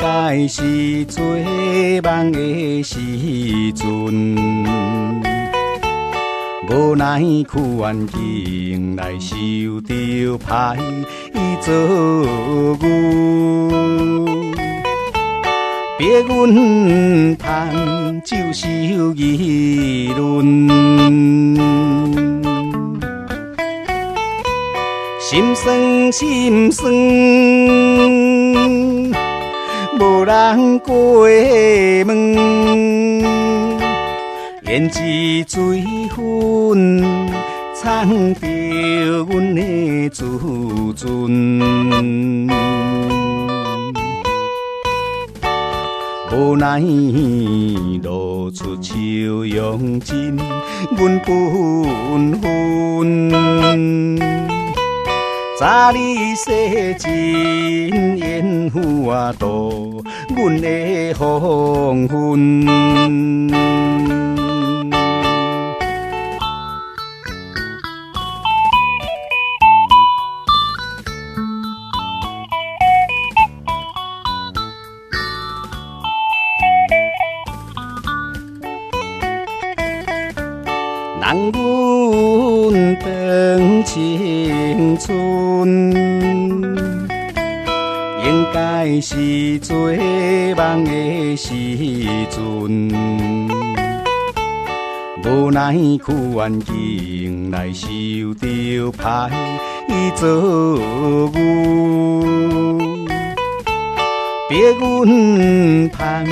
该是做梦的时阵，无奈去环境来受着歹伊做牛，逼阮盼接受议论，心酸心酸。无人过问，胭脂水粉藏着阮的自尊，无奈露出笑容真，阮分分。早日洗尽烟火度，阮的黄昏。人阮长青春，应该是做梦的时阵，无奈去环境来受着歹伊做牛，逼阮盼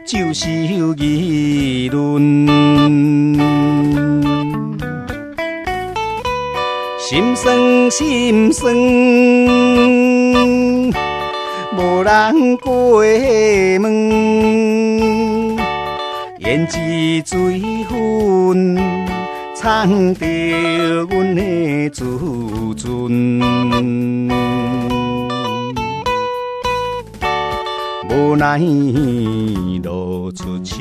接受议论。心酸心酸，无人过问，胭脂水粉藏着阮的自尊，无奈露出笑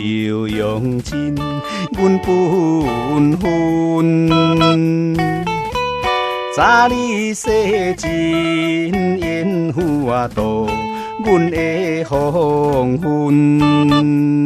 容真，阮分分。早日洗尽烟火度，阮的黄昏。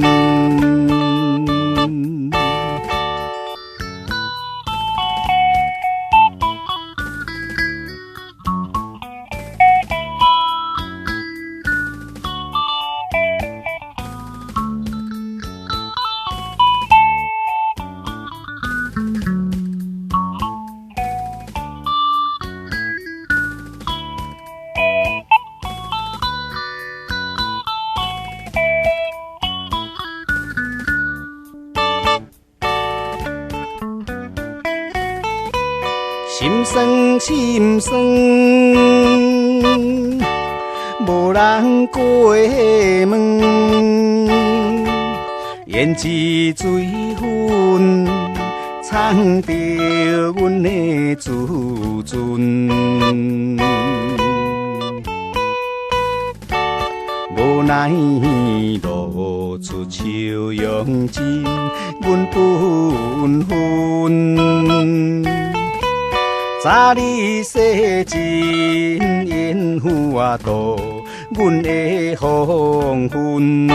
心酸心酸，无人过问，胭脂水粉藏着阮的自尊，无奈露出笑容真，阮分分。早日洗尽烟火度，阮的黄昏。